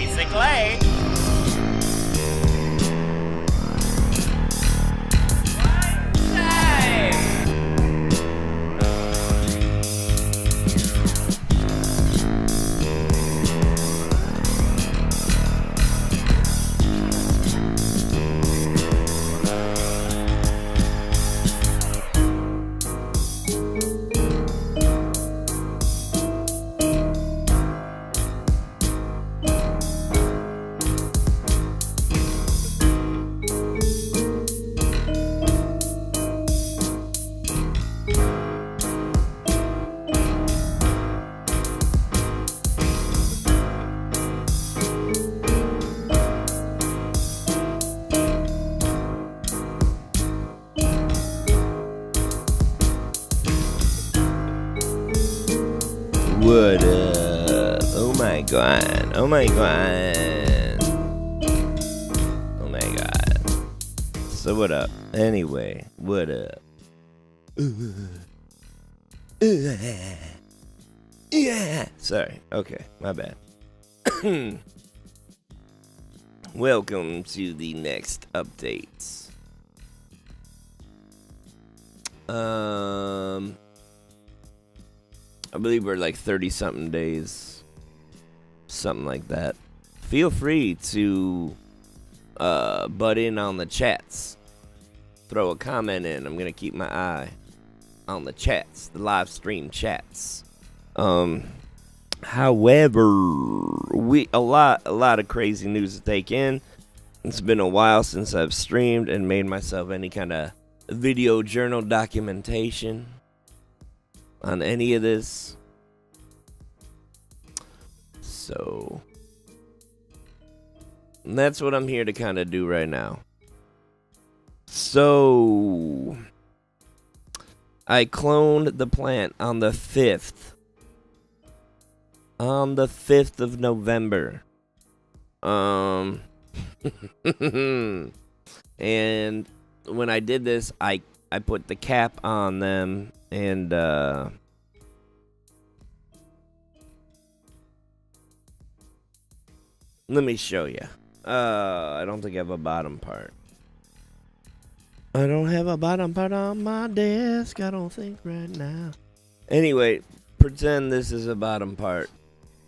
basically. What up? Oh my god. Oh my god. Oh my god. So what up? Anyway, what up? Yeah. Sorry. Okay, my bad. Welcome to the next updates. I believe we're like 30-something days. Something like that. Feel free to butt in on the chats. Throw a comment in. I'm going to keep my eye on the chats. The live stream chats. However, a lot of crazy news to take in. It's been a while since I've streamed and made myself any kind of video journal documentation on any of this. So that's what I'm here to kind of do right now. So I cloned the plant on the 5th. On the 5th of November. And when I did this, I put the cap on them and let me show you. I don't think I have a bottom part. I don't have a bottom part on my desk, I don't think right now. Anyway, pretend this is a bottom part.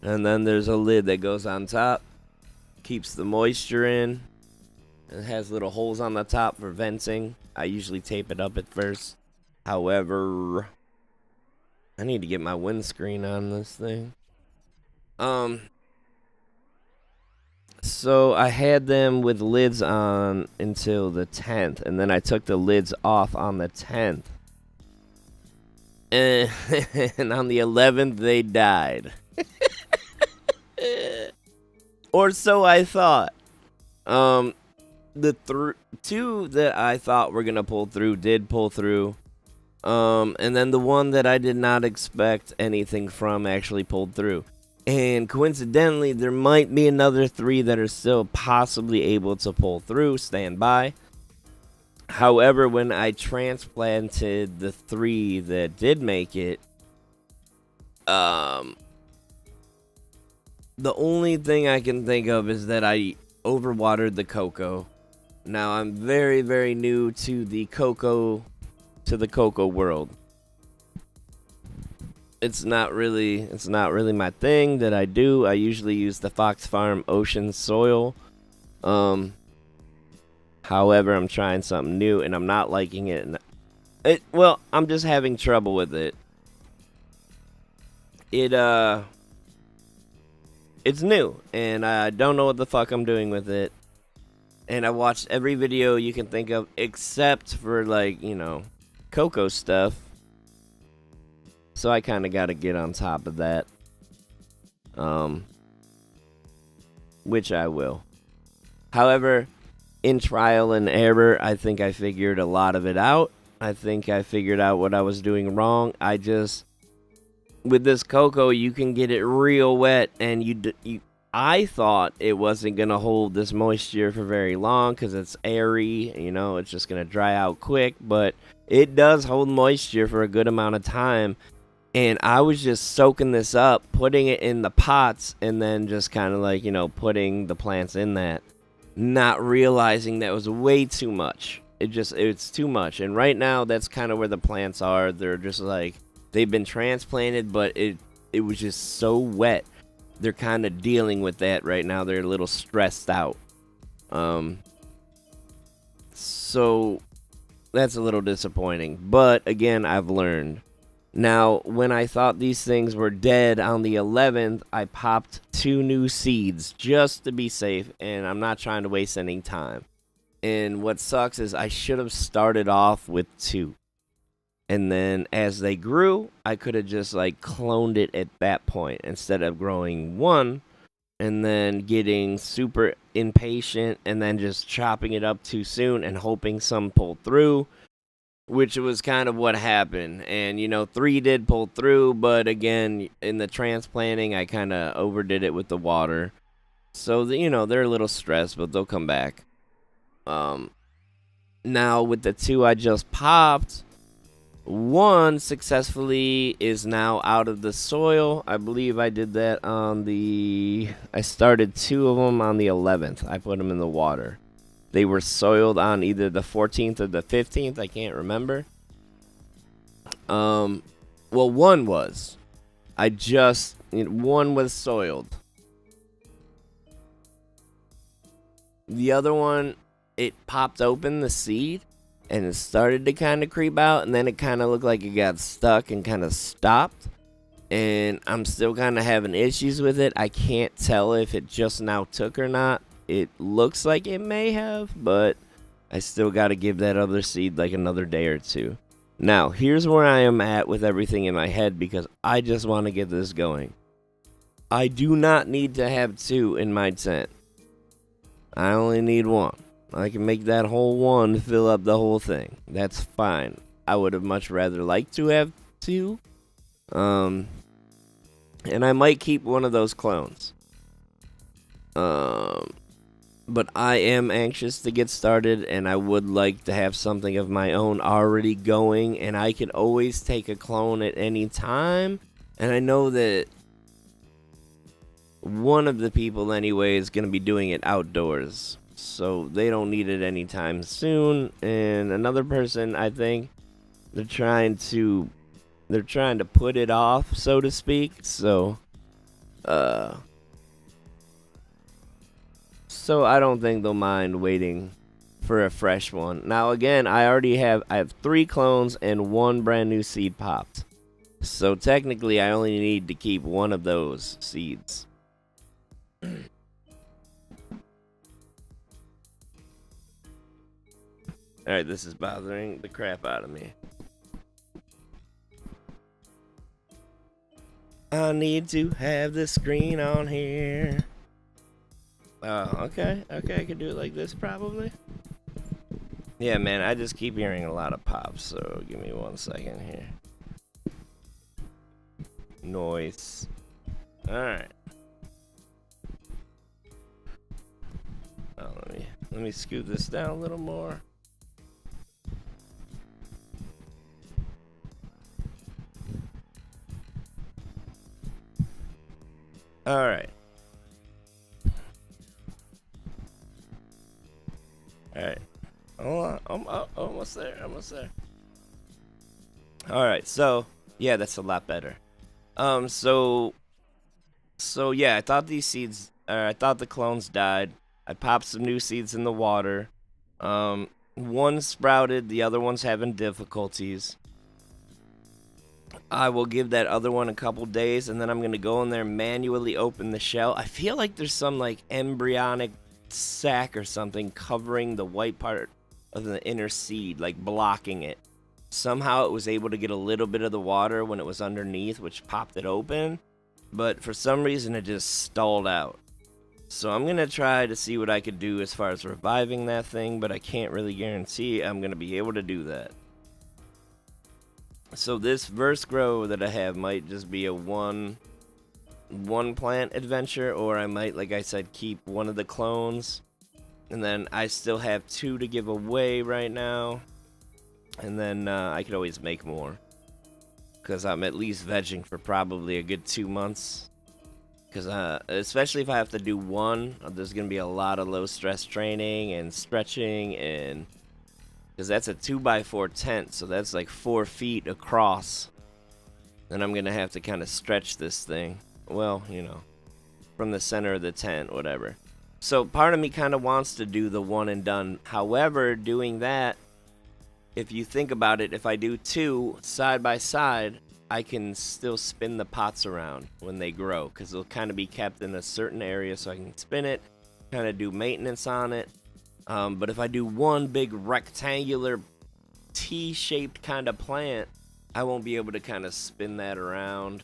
And then there's a lid that goes on top. Keeps the moisture in. It has little holes on the top for venting. I usually tape it up at first. However, I need to get my windscreen on this thing. So I had them with lids on until the 10th, and then I took the lids off on the 10th. And on the 11th, they died. Or so I thought. The two that I thought were going to pull through did pull through. And then the one that I did not expect anything from actually pulled through. And coincidentally, there might be another 3 that are still possibly able to pull through. Stand by. However, when I transplanted the 3 that did make it, the only thing I can think of is that I overwatered the cocoa. Now, I'm very, very new to the cocoa world. It's not really my thing that I do. I usually use the Fox Farm Ocean soil. However, I'm trying something new and I'm not liking it. Well, I'm just having trouble with it. It's new and I don't know what the fuck I'm doing with it. And I watched every video you can think of except for like, cocoa stuff. So I kind of got to get on top of that. Which I will. However, in trial and error, I think I figured a lot of it out. I think I figured out what I was doing wrong. With this cocoa, you can get it real wet, and I thought it wasn't going to hold this moisture for very long because it's airy, it's just going to dry out quick, but it does hold moisture for a good amount of time. And I was just soaking this up, putting it in the pots, and then just kind of like, putting the plants in that, not realizing that was way too much. It's too much. And right now, that's kind of where the plants are. They're just like, they've been transplanted, but it was just so wet. They're kind of dealing with that right now. They're a little stressed out. So that's a little disappointing. But again, I've learned. Now, when I thought these things were dead on the 11th, I popped 2 new seeds just to be safe, and I'm not trying to waste any time. And what sucks is I should have started off with 2. And then as they grew, I could have just like cloned it at that point instead of growing 1 and then getting super impatient and then just chopping it up too soon and hoping some pulled through, which was kind of what happened. And 3 did pull through, but again, in the transplanting, I kind of overdid it with the water. So they're a little stressed, but they'll come back. Now with the 2 I just popped, 1 successfully is now out of the soil. I believe I did that I started 2 of them on the 11th. I put them in the water. They were soiled on either the 14th or the 15th. I can't remember. Well, 1 was. One was soiled. The other one, it popped open the seed. And it started to kind of creep out, and then it kind of looked like it got stuck and kind of stopped. And I'm still kind of having issues with it. I can't tell if it just now took or not. It looks like it may have, but I still got to give that other seed like another day or 2. Now, here's where I am at with everything in my head because I just want to get this going. I do not need to have 2 in my tent. I only need 1. I can make that whole 1 fill up the whole thing. That's fine. I would have much rather liked to have 2. And I might keep one of those clones. But I am anxious to get started, and I would like to have something of my own already going, and I can always take a clone at any time. And I know that one of the people anyway is going to be doing it outdoors. So they don't need it anytime soon. And another person, I think, they're trying to put it off, so to speak. So I don't think they'll mind waiting for a fresh one. Now again, I have 3 clones and 1 brand new seed popped. So technically I only need to keep 1 of those seeds. Alright, this is bothering the crap out of me. I need to have the screen on here. Oh, okay. Okay, I could do it like this probably. Yeah, man, I just keep hearing a lot of pops, so give me 1 second here. Noise. Alright. Oh, let me scoot this down a little more. Alright. Alright. Hold on. I'm almost there. Alright, so yeah, that's a lot better. So yeah, I thought I thought the clones died. I popped some new seeds in the water. 1 sprouted, the other one's having difficulties. I will give that other one a couple days, and then I'm going to go in there and manually open the shell. I feel like there's some like embryonic sac or something covering the white part of the inner seed, like blocking it. Somehow it was able to get a little bit of the water when it was underneath, which popped it open, but for some reason it just stalled out. So I'm going to try to see what I could do as far as reviving that thing, but I can't really guarantee I'm going to be able to do that. So this verse grow that I have might just be a one plant adventure, or I might, like I said, keep 1 of the clones, and then I still have 2 to give away right now, and then I could always make more. because I'm at least vegging for probably a good 2 months. Because especially if I have to do one, there's gonna be a lot of low stress training and stretching, and because that's a 2x4 tent, so that's like 4 feet across, and I'm gonna have to kind of stretch this thing. Well, you know, from the center of the tent, whatever. So part of me kind of wants to do the one and done. However, doing that, if you think about it, if I do 2 side by side, I can still spin the pots around when they grow, because they'll kind of be kept in a certain area, so I can spin it, kind of do maintenance on it. But if I do one big rectangular T-shaped kind of plant, I won't be able to kind of spin that around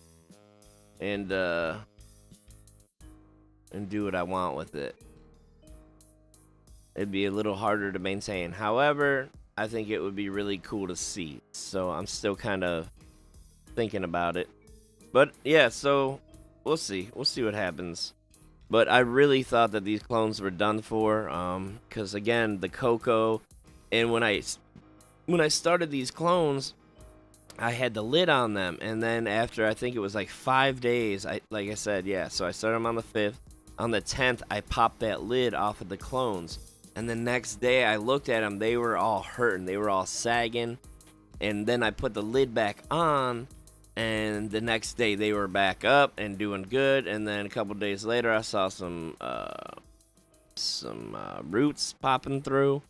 and do what I want with it. It'd be a little harder to maintain. However, I think it would be really cool to see. So I'm still kind of thinking about it. But yeah, so we'll see. We'll see what happens. But I really thought that these clones were done for. Because again, the cocoa, and when I started these clones, I had the lid on them, and then after I think it was like 5 days, like I said, yeah. So I started them on the 5th. On the 10th, I popped that lid off of the clones. And the next day I looked at them, they were all hurting, they were all sagging. And then I put the lid back on, and the next day they were back up and doing good. And then a couple days later I saw some roots popping through.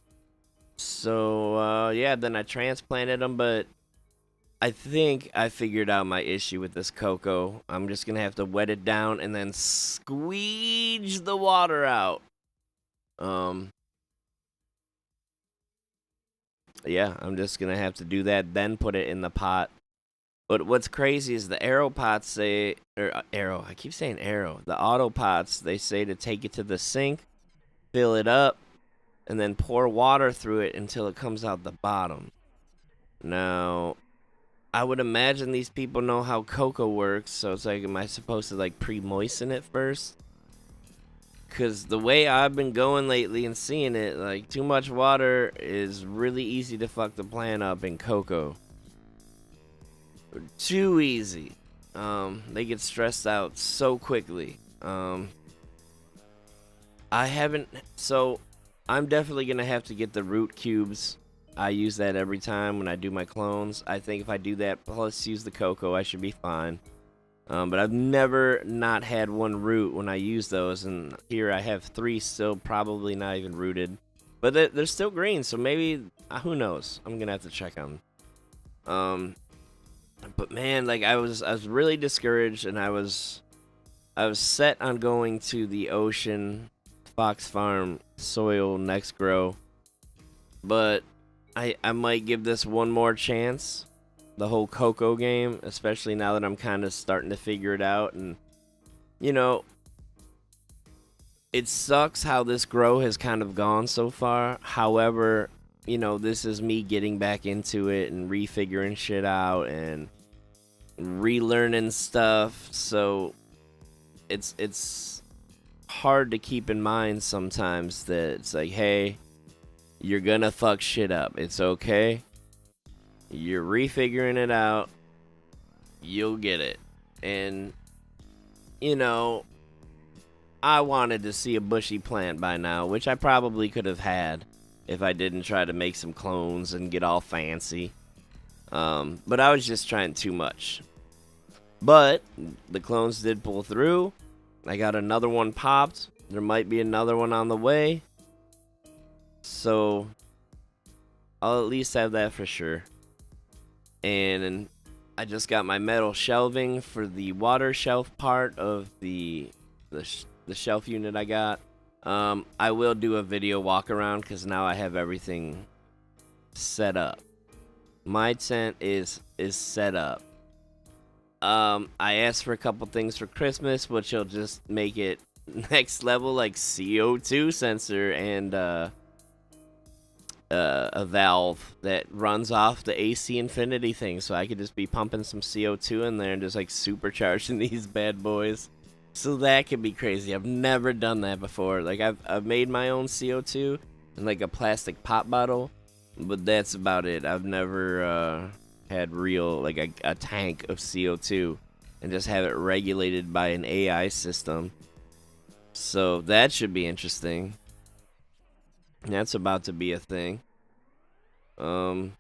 So yeah, then I transplanted them, but I think I figured out my issue with this cocoa. I'm just gonna have to wet it down and then squeeze the water out. Yeah, I'm just gonna have to do that, then put it in the pot. But what's crazy is the arrow pots say, I keep saying arrow. The auto pots, they say to take it to the sink, fill it up, and then pour water through it until it comes out the bottom. Now, I would imagine these people know how cocoa works, so it's like, am I supposed to like pre-moisten it first? Because the way I've been going lately and seeing it, like, too much water is really easy to fuck the plant up in cocoa. Too easy. They get stressed out so quickly. So I'm definitely going to have to get the root cubes. I use that every time when I do my clones. I think if I do that plus use the cocoa, I should be fine. But I've never not had one root when I use those, and here I have 3 still probably not even rooted. But they're still green, so maybe, who knows? I'm gonna have to check on them. But man, like I was really discouraged, and I was set on going to the Ocean Fox Farm soil next grow. But I might give this one more chance. The whole cocoa game, especially now that I'm kind of starting to figure it out. And you know, it sucks how this grow has kind of gone so far. However, you know, this is me getting back into it and refiguring shit out and relearning stuff. So it's hard to keep in mind sometimes that it's like, hey, you're gonna fuck shit up. It's okay. You're refiguring it out. You'll get it. And, you know, I wanted to see a bushy plant by now, which I probably could have had if I didn't try to make some clones and get all fancy. But I was just trying too much. But the clones did pull through. I got another one popped. There might be another one on the way. So I'll at least have that for sure. And I just got my metal shelving for the water shelf part of the shelf unit I got. I will do a video walk around because now I have everything set up. My tent is set up. I asked for a couple things for Christmas, which will just make it next level, like CO2 sensor and a valve that runs off the AC Infinity thing, so I could just be pumping some CO2 in there and just like supercharging these bad boys. So that could be crazy. I've never done that before. Like I've made my own CO2 in like a plastic pop bottle, but that's about it. I've never had real, like a tank of CO2 and just have it regulated by an AI system. So that should be interesting. That's about to be a thing. But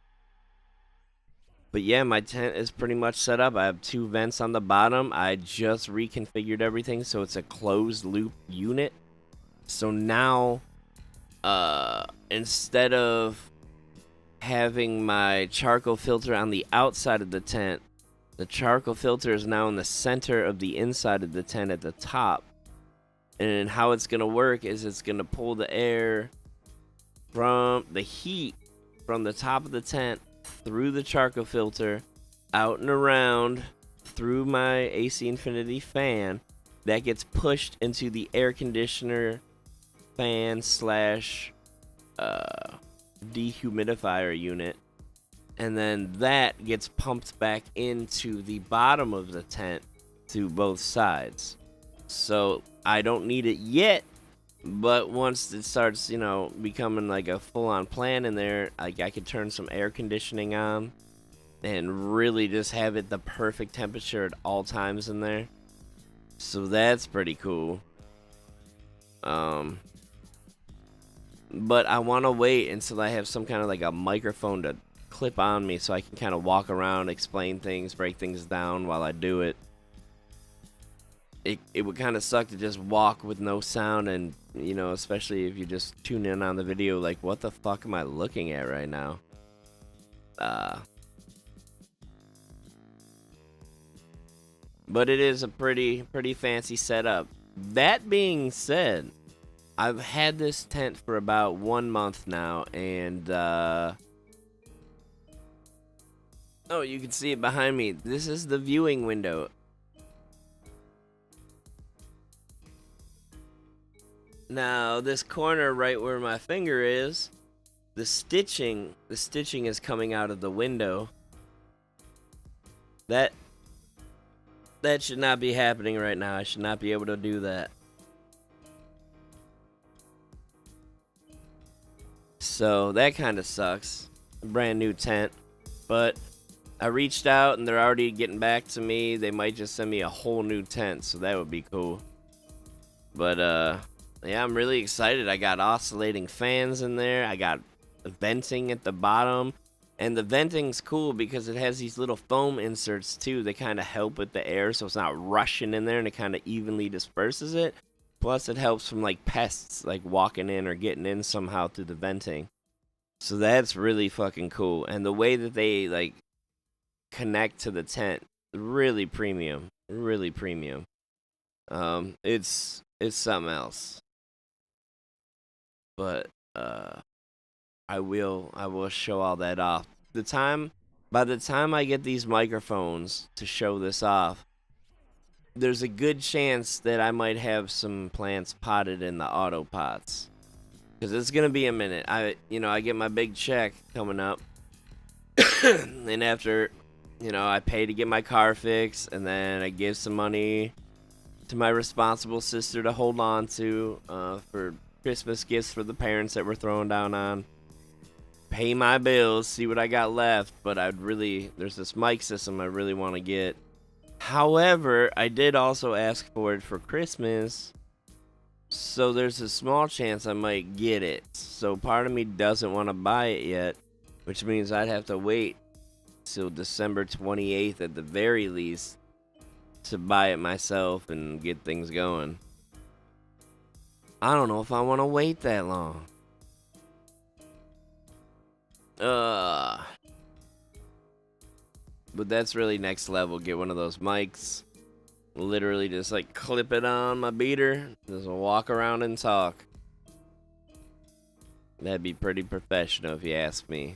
yeah, my tent is pretty much set up. I have 2 vents on the bottom. I just reconfigured everything so it's a closed loop unit. So now, instead of having my charcoal filter on the outside of the tent, the charcoal filter is now in the center of the inside of the tent at the top. And how it's going to work is it's going to pull the air from the heat from the top of the tent through the charcoal filter, out and around, through my AC Infinity fan, that gets pushed into the air conditioner fan slash dehumidifier unit, and then that gets pumped back into the bottom of the tent to both sides. So I don't need it yet, but once it starts, you know, becoming like a full-on plan in there, like I could turn some air conditioning on and really just have it the perfect temperature at all times in there. So that's pretty cool. But I want to wait until I have some kind of like a microphone to clip on me so I can kind of walk around, explain things, break things down while I do it. It would kind of suck to just walk with no sound, and, you know, especially if you just tune in on the video, like, what the fuck am I looking at right now? But it is a pretty fancy setup. That being said, I've had this tent for about 1 month now, and oh, you can see it behind me. This is the viewing window. Now, this corner right where my finger is, the stitching is coming out of the window. That should not be happening right now. I should not be able to do that. So that kind of sucks. Brand new tent. But I reached out and they're already getting back to me. They might just send me a whole new tent, so that would be cool. But yeah, I'm really excited. I got oscillating fans in there. I got venting at the bottom. And the venting's cool because it has these little foam inserts too that kind of help with the air, so it's not rushing in there, and it kind of evenly disperses it. Plus it helps from like pests like walking in or getting in somehow through the venting. So that's really fucking cool. And the way that they like connect to the tent, really premium. Really premium. It's something else. But I will show all that off. By the time I get these microphones to show this off, there's a good chance that I might have some plants potted in the auto pots. Cause it's gonna be a minute. I get my big check coming up, and after, I pay to get my car fixed, and then I give some money to my responsible sister to hold on to for Christmas gifts for the parents that we're throwing down on. Pay my bills, see what I got left, but there's this mic system I really want to get. However, I did also ask for it for Christmas, so there's a small chance I might get it. So part of me doesn't want to buy it yet, which means I'd have to wait till December 28th at the very least to buy it myself and get things going. I don't know if I want to wait that long. But that's really next level. Get one of those mics. Literally just like clip it on my beater. Just walk around and talk. That'd be pretty professional if you ask me.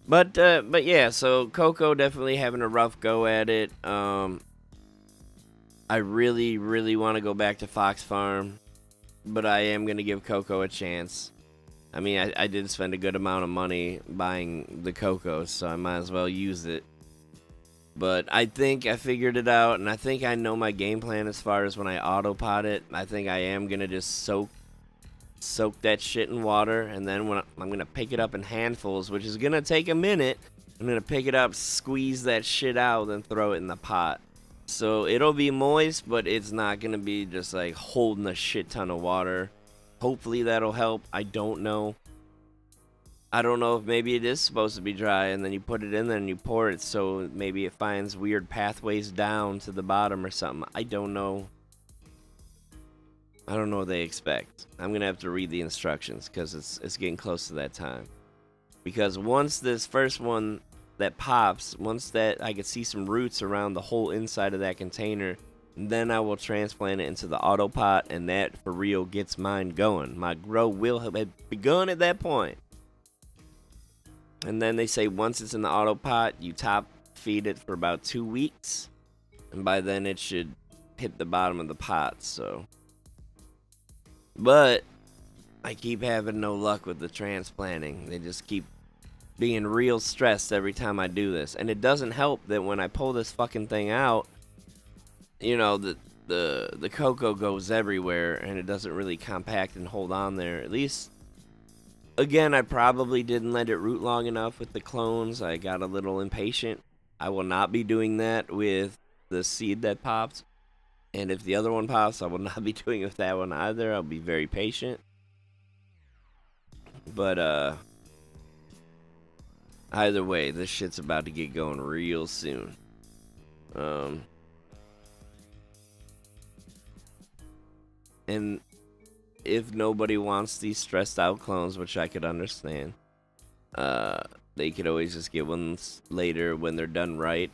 But yeah, so Coco definitely having a rough go at it. I really want to go back to Fox Farm, but I am going to give Coco a chance. I mean, I did spend a good amount of money buying the Coco, so I might as well use it. But I think I figured it out, and I think I know my game plan as far as when I autopot it. I think I am going to just soak that shit in water, and then when I'm going to pick it up in handfuls, which is going to take a minute. I'm gonna pick it up, squeeze that shit out, and throw it in the pot. So it'll be moist, but it's not gonna be just like holding a shit ton of water. Hopefully that'll help. I don't know. I don't know if maybe it is supposed to be dry, and then you put it in there and you pour it, so maybe it finds weird pathways down to the bottom or something. I don't know. I don't know what they expect. I'm gonna have to read the instructions because it's getting close to that time. Because once this first one that pops, once that I can see some roots around the whole inside of that container, then I will transplant it into the auto pot, and that for real gets mine going. My grow will have begun at that point. And then they say once it's in the auto pot, you top feed it for about 2 weeks, and by then it should hit the bottom of the pot. So, but I keep having no luck with the transplanting. They just keep being real stressed every time I do this. And it doesn't help that when I pull this fucking thing out, you know, the cocoa goes everywhere and it doesn't really compact and hold on there. At least, again, I probably didn't let it root long enough with the clones. I got a little impatient. I will not be doing that with the seed that popped. And if the other one pops, I will not be doing it with that one either. I'll be very patient. But, either way, this shit's about to get going real soon. And if nobody wants these stressed out clones, which I could understand, they could always just get ones later when they're done right.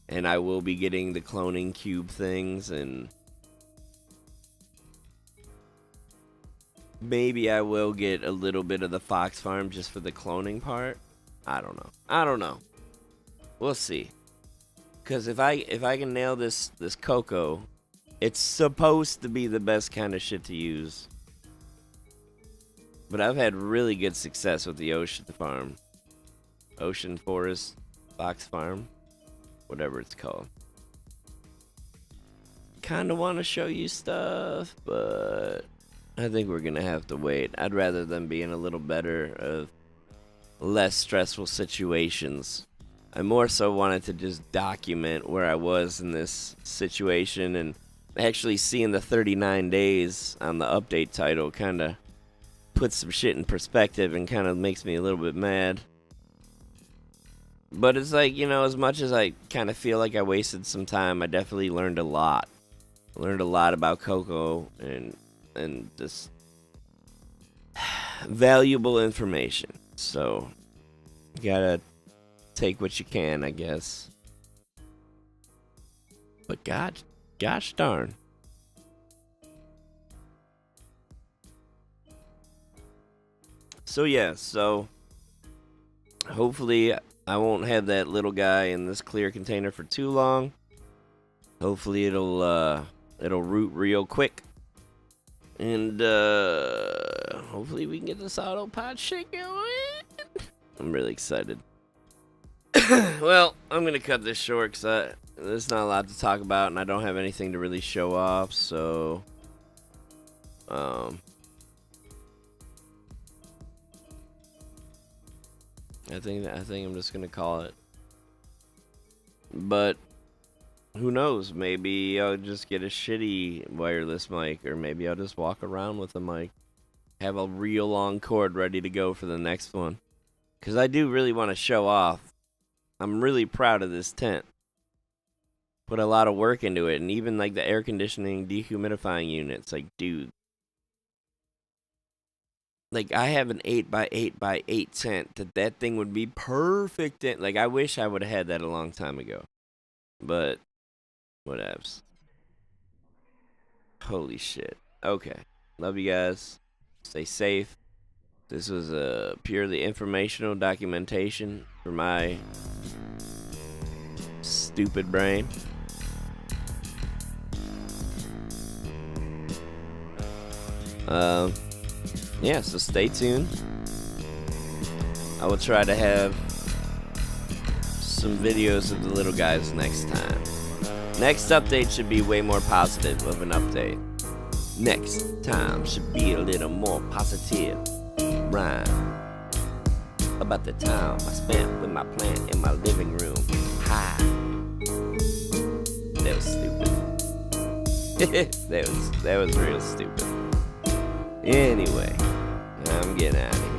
And I will be getting the cloning cube things, and maybe I will get a little bit of the Fox Farm just for the cloning part. I don't know. We'll see. Cause if I can nail this cocoa, it's supposed to be the best kind of shit to use. But I've had really good success with the Ocean Farm, Ocean Forest, Fox Farm, whatever it's called. Kinda want to show you stuff, but I think we're gonna have to wait. I'd rather them be in a little better of less stressful situations. I more so wanted to just document where I was in this situation, and actually seeing the 39 days on the update title kind of puts some shit in perspective and kind of makes me a little bit mad. But it's like, you know, as much as I kind of feel like I wasted some time, I definitely learned a lot. I learned a lot about cocoa and just valuable information. So, you gotta take what you can, I guess. But gosh darn. So yeah, hopefully I won't have that little guy in this clear container for too long. Hopefully it'll root real quick. And hopefully we can get this auto pot shit going. I'm really excited. Well, I'm gonna cut this short because there's not a lot to talk about, and I don't have anything to really show off. So, I think I'm just gonna call it. But who knows? Maybe I'll just get a shitty wireless mic, or maybe I'll just walk around with a mic. Have a real long cord ready to go for the next one. Because I do really want to show off. I'm really proud of this tent. Put a lot of work into it, and even like the air conditioning, dehumidifying units. Like, dude. Like, I have an 8x8x8 tent that thing would be perfect in. Like, I wish I would have had that a long time ago. But, whatevs. Holy shit. Okay. Love you guys. Stay safe. This was a purely informational documentation for my stupid brain. Yeah, so stay tuned. I will try to have some videos of the little guys next time. Next update should be way more positive of an update. Next time should be a little more positive. Rhyme. about the time I spent with my plant in my living room. Hi. That was stupid. that was real stupid. Anyway, I'm getting out of here.